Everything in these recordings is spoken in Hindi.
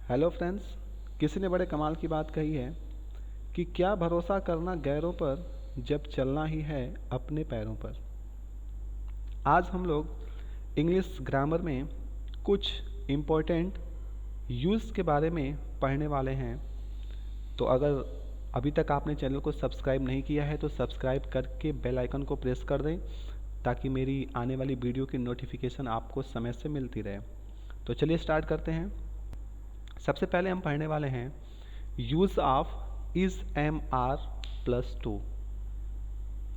Hello friends. किसी ने बड़े कमाल की बात कही है कि क्या भरोसा करना गैरों पर जब चलना ही है अपने पैरों पर। आज हम लोग इंग्लिश ग्रामर में कुछ इम्पोर्टेंट यूज़ के बारे में पढ़ने वाले हैं। तो अगर अभी तक आपने चैनल को सब्सक्राइब नहीं किया है तो सब्सक्राइब करके बेल आइकन को प्रेस कर दें ताकि मेरी आने वाली वीडियो की नोटिफिकेशन आपको समय से मिलती रहे। तो चलिए स्टार्ट करते हैं। सबसे पहले हम पढ़ने वाले हैं use of is am are plus to.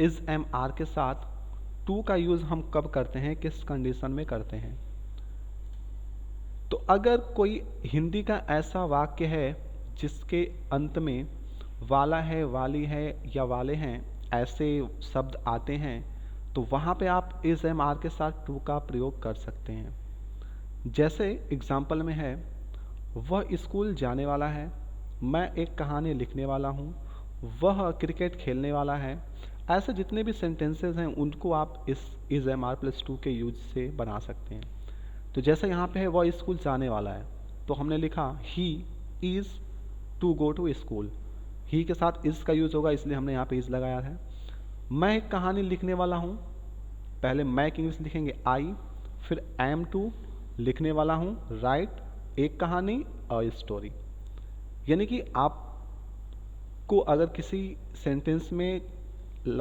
Is am are के साथ टू का यूज़ हम कब करते हैं, किस कंडीशन में करते हैं। तो अगर कोई हिंदी का ऐसा वाक्य है जिसके अंत में वाला है, वाली है या वाले हैं ऐसे शब्द आते हैं तो वहाँ पे आप इज़ एम आर के साथ टू का प्रयोग कर सकते हैं। जैसे एग्जाम्पल में है, वह स्कूल जाने वाला है, मैं एक कहानी लिखने वाला हूँ, वह क्रिकेट खेलने वाला है। ऐसे जितने भी सेंटेंसेस हैं उनको आप इस is am are plus to के यूज से बना सकते हैं। तो जैसे यहाँ पे है वह स्कूल जाने वाला है तो हमने लिखा he is to go to school. He के साथ इज़ का यूज़ होगा इसलिए हमने यहाँ पे इज़ लगाया है। मैं एक कहानी लिखने वाला हूँ, पहले मैं की इंग्लिश लिखेंगे आई, फिर एम टू लिखने वाला हूँ, राइट एक कहानी और स्टोरी। यानी कि आपको अगर किसी सेंटेंस में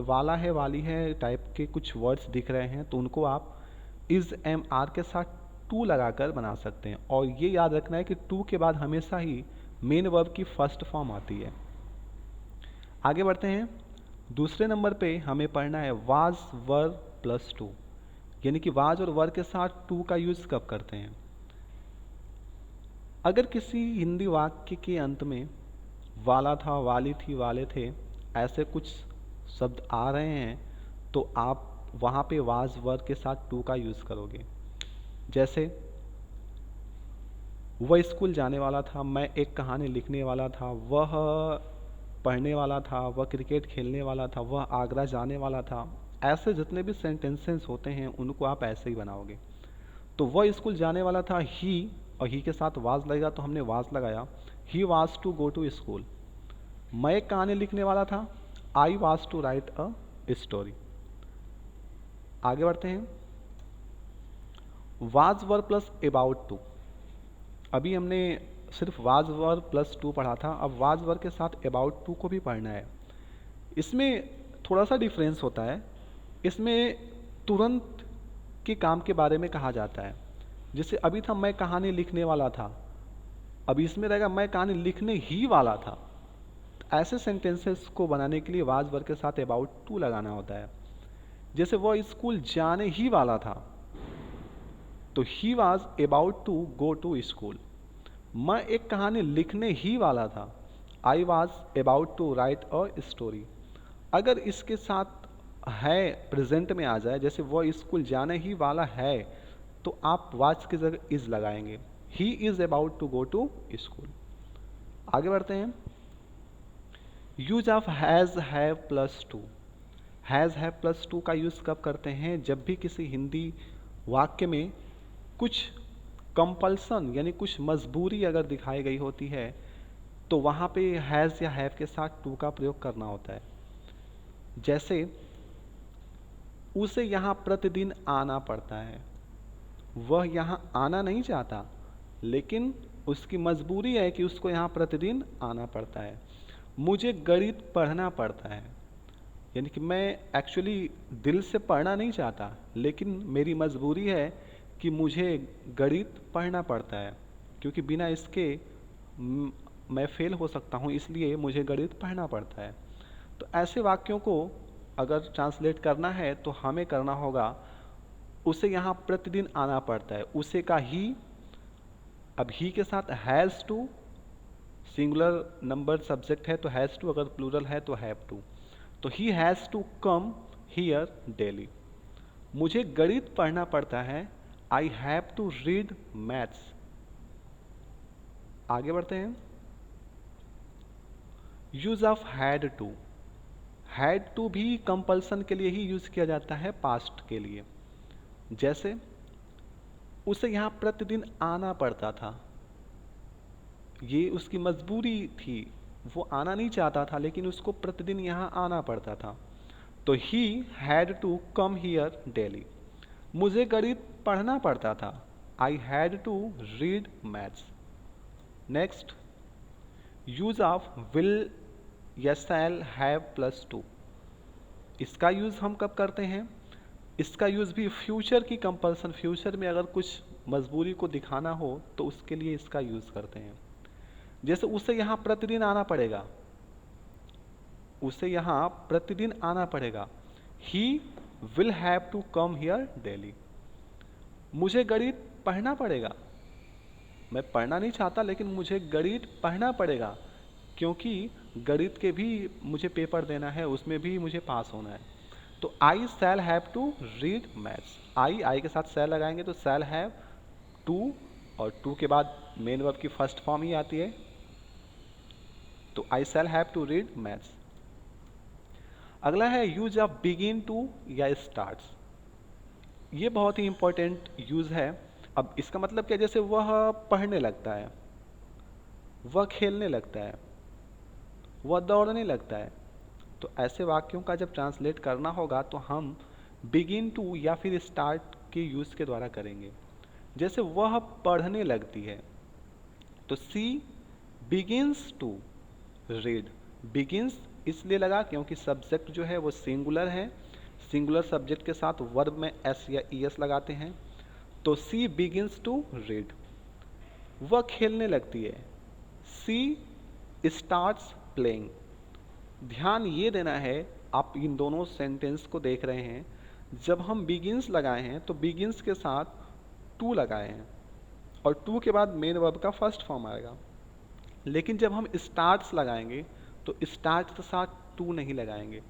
वाला है, वाली है टाइप के कुछ वर्ड्स दिख रहे हैं तो उनको आप इज़ एम आर के साथ टू लगाकर बना सकते हैं। और ये याद रखना है कि टू के बाद हमेशा ही मेन वर्ब की फर्स्ट फॉर्म आती है। आगे बढ़ते हैं। दूसरे नंबर पे हमें पढ़ना है वाज वर प्लस टू। यानी कि वाज और वर के साथ टू का यूज़ कब करते हैं। अगर किसी हिंदी वाक्य के अंत में वाला था, वाली थी, वाले थे ऐसे कुछ शब्द आ रहे हैं तो आप वहाँ पे वाज वर के साथ टू का यूज़ करोगे। जैसे वह स्कूल जाने वाला था, मैं एक कहानी लिखने वाला था, वह पढ़ने वाला था, वह क्रिकेट खेलने वाला था, वह आगरा जाने वाला था। ऐसे जितने भी सेंटेंसेस होते हैं उनको आप ऐसे ही बनाओगे। तो वह स्कूल जाने वाला था ही, और ही के साथ वाज लगेगा तो हमने वाज लगाया। He was to go to school. मैं एक कहानी लिखने वाला था, I was to write a story. आगे बढ़ते हैं। Was were plus about to. अभी हमने सिर्फ वाज वर प्लस टू पढ़ा था, अब वाज वर के साथ अबाउट टू को भी पढ़ना है। इसमें थोड़ा सा डिफरेंस होता है। इसमें तुरंत के काम के बारे में कहा जाता है। जैसे अभी था मैं कहानी लिखने वाला था, अब इसमें रहेगा मैं कहानी लिखने ही वाला था। ऐसे सेंटेंसेस को बनाने के लिए वाज वर्ग के साथ अबाउट टू लगाना होता है। जैसे वह स्कूल जाने ही वाला था तो he was about to go to school. मैं एक कहानी लिखने ही वाला था, I was about to write a story. अगर इसके साथ है प्रेजेंट में आ जाए, जैसे वह स्कूल जाने ही वाला है तो आप वाज की जगह इज लगाएंगे, he is about to go to school. आगे बढ़ते हैं। Use of has have plus to. Has have plus to का यूज़ कब करते हैं, जब भी किसी हिंदी वाक्य में कुछ कंपल्सन यानी कुछ मजबूरी अगर दिखाई गई होती है तो वहाँ पे हैज़ या हैव के साथ टू का प्रयोग करना होता है। जैसे उसे यहाँ प्रतिदिन आना पड़ता है, वह यहाँ आना नहीं चाहता लेकिन उसकी मजबूरी है कि उसको यहाँ प्रतिदिन आना पड़ता है। मुझे गणित पढ़ना पड़ता है, यानी कि मैं एक्चुअली दिल से पढ़ना नहीं चाहता लेकिन मेरी मजबूरी है कि मुझे गणित पढ़ना पड़ता है, क्योंकि बिना इसके मैं फेल हो सकता हूँ, इसलिए मुझे गणित पढ़ना पड़ता है। तो ऐसे वाक्यों को अगर ट्रांसलेट करना है तो हमें करना होगा उसे यहाँ प्रतिदिन आना पड़ता है। उसे का ही, अब ही के साथ has to, singular number subject है तो हैज़ टू, अगर प्लूरल है तो हैव टू। तो he has to come here daily. मुझे गणित पढ़ना पड़ता है, I have to read maths. आगे बढ़ते हैं। Use of had to. Had to भी कंपल्सन के लिए ही यूज किया जाता है, पास्ट के लिए। जैसे उसे यहाँ प्रतिदिन आना पड़ता था, ये उसकी मजबूरी थी, वो आना नहीं चाहता था लेकिन उसको प्रतिदिन यहाँ आना पड़ता था। तो he had to come here daily. मुझे गणित पढ़ना पड़ता था। I had to read maths. Next, use of will या शैल हैव प्लस टू। इसका यूज़ हम कब करते हैं? इसका यूज़ भी फ्यूचर की कंपल्सन, फ्यूचर में अगर कुछ मजबूरी को दिखाना हो तो उसके लिए इसका यूज़ करते हैं। जैसे उसे यहाँ प्रतिदिन आना पड़ेगा, उसे यहाँ प्रतिदिन आना पड़ेगा। He will have to come here daily. मुझे गणित पढ़ना पड़ेगा, मैं पढ़ना नहीं चाहता लेकिन मुझे गणित पढ़ना पड़ेगा, क्योंकि गणित के भी मुझे पेपर देना है, उसमें भी मुझे पास होना है। तो आई shall have to read maths. I के साथ शैल लगाएंगे तो शैल हैव टू, और टू के बाद मेन वर्ब की फर्स्ट फॉर्म ही आती है, तो आई शैल हैव टू रीड मैथ्स। अगला है यूज ऑफ बिगिन टू या स्टार्ट्स। ये बहुत ही इंपॉर्टेंट यूज है। अब इसका मतलब क्या, जैसे वह पढ़ने लगता है, वह खेलने लगता है, वह दौड़ने लगता है। तो ऐसे वाक्यों का जब ट्रांसलेट करना होगा तो हम बिगिन टू या फिर स्टार्ट के यूज के द्वारा करेंगे। जैसे वह पढ़ने लगती है तो सी बिगिंस टू रीड। बिगिंस इसलिए लगा क्योंकि सब्जेक्ट जो है वो सिंगुलर है, सिंगुलर सब्जेक्ट के साथ वर्ब में एस या ई एस लगाते हैं। तो सी बिगिंस टू रीड। वह खेलने लगती है, सी स्टार्ट्स प्लेइंग। ध्यान ये देना है, आप इन दोनों सेंटेंस को देख रहे हैं, जब हम बिगिंस लगाए हैं तो बिगिंस के साथ टू लगाए हैं और टू के बाद मेन वर्ब का फर्स्ट फॉर्म आएगा। लेकिन जब हम स्टार्ट्स लगाएंगे तो स्टार्ट के साथ टू नहीं लगाएंगे,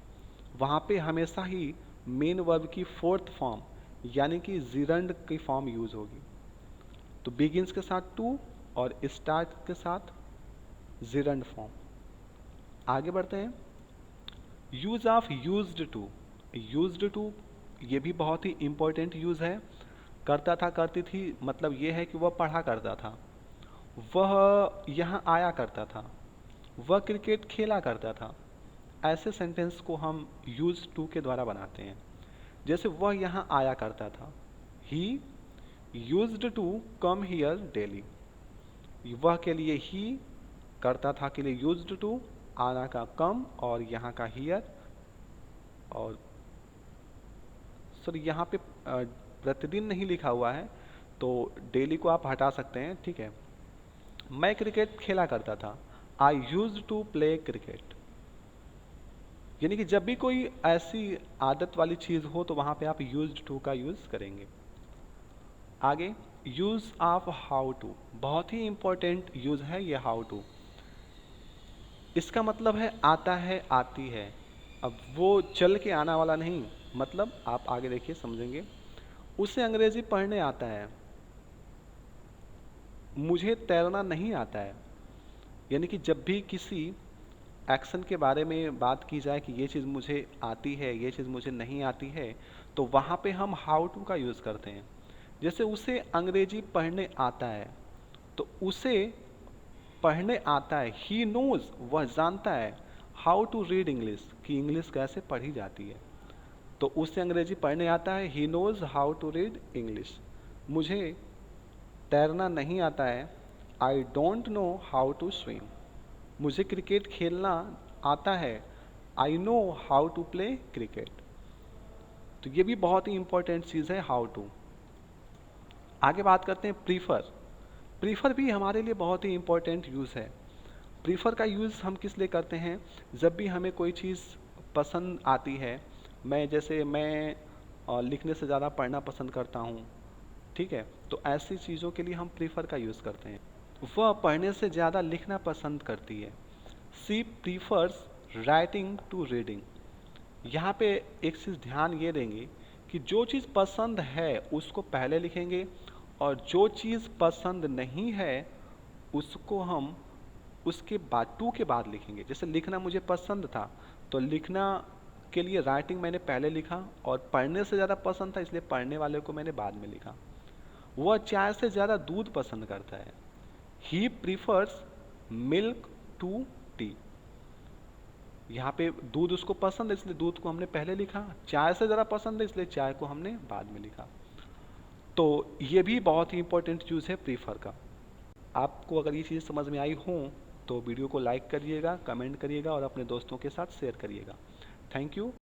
वहाँ पे हमेशा ही मेन वर्ब की फोर्थ फॉर्म यानी कि जिरंड की फॉर्म यूज होगी। तो बिगिंस के साथ टू और स्टार्ट के साथ जिरंड फॉर्म। आगे बढ़ते हैं, use of used to. Used to ये भी बहुत ही इंपॉर्टेंट यूज है। करता था, करती थी, मतलब ये है कि वह पढ़ा करता था, वह यहाँ आया करता था, वह क्रिकेट खेला करता था। ऐसे सेंटेंस को हम यूज टू के द्वारा बनाते हैं। जैसे वह यहाँ आया करता था, he used to come here daily. वह के लिए ही, करता था के लिए यूज्ड टू, आना का कम और यहाँ का हियर। और सर यहाँ पे प्रतिदिन नहीं लिखा हुआ है तो डेली को आप हटा सकते हैं, ठीक है। मैं क्रिकेट खेला करता था, आई यूज टू प्ले क्रिकेट। यानी कि जब भी कोई ऐसी आदत वाली चीज़ हो तो वहाँ पे आप यूज्ड टू का यूज़ करेंगे। आगे, यूज ऑफ हाउ टू। बहुत ही इंपॉर्टेंट यूज है ये हाउ टू। इसका मतलब है आता है, आती है। अब वो चल के आना वाला नहीं, मतलब आप आगे देखिए समझेंगे। उसे अंग्रेजी पढ़ने आता है, मुझे तैरना नहीं आता है। यानी कि जब भी किसी एक्शन के बारे में बात की जाए कि ये चीज़ मुझे आती है, ये चीज़ मुझे नहीं आती है, तो वहाँ पे हम हाउ टू का यूज़ करते हैं। जैसे उसे अंग्रेजी पढ़ने आता है, तो उसे पढ़ने आता है, ही नोज, वह जानता है, हाउ टू रीड इंग्लिश, कि इंग्लिश कैसे पढ़ी जाती है। तो उसे अंग्रेजी पढ़ने आता है, he knows how to read English. मुझे तैरना नहीं आता है, I don't know how to swim. मुझे क्रिकेट खेलना आता है, I know how to play cricket. तो ये भी बहुत ही इंपॉर्टेंट चीज़ है हाउ टू। आगे बात करते हैं प्रीफर। प्रीफर भी हमारे लिए बहुत ही इंपॉर्टेंट यूज़ है। प्रीफर का यूज़ हम किस लिए करते हैं, जब भी हमें कोई चीज़ पसंद आती है। मैं लिखने से ज़्यादा पढ़ना पसंद करता हूँ, ठीक है, तो ऐसी चीज़ों के लिए हम प्रीफर का यूज़ करते हैं। वह पढ़ने से ज़्यादा लिखना पसंद करती है, सी प्रीफर्स राइटिंग टू रीडिंग। यहाँ पे एक चीज़ ध्यान ये देंगे कि जो चीज़ पसंद है उसको पहले लिखेंगे और जो चीज़ पसंद नहीं है उसको हम उसके बाद टू के बाद लिखेंगे। जैसे लिखना मुझे पसंद था तो लिखना के लिए राइटिंग मैंने पहले लिखा, और पढ़ने से ज़्यादा पसंद था इसलिए पढ़ने वाले को मैंने बाद में लिखा। वह चाय से ज़्यादा दूध पसंद करता है, ही प्रीफर्स मिल्क टू टी। यहाँ पे दूध उसको पसंद है इसलिए दूध को हमने पहले लिखा, चाय से ज़रा पसंद है इसलिए चाय को हमने बाद में लिखा। तो ये भी बहुत ही इंपॉर्टेंट यूज़ है प्रीफर का। आपको अगर ये चीज़ समझ में आई हो तो वीडियो को लाइक करिएगा, कमेंट करिएगा और अपने दोस्तों के साथ शेयर करिएगा। Thank you.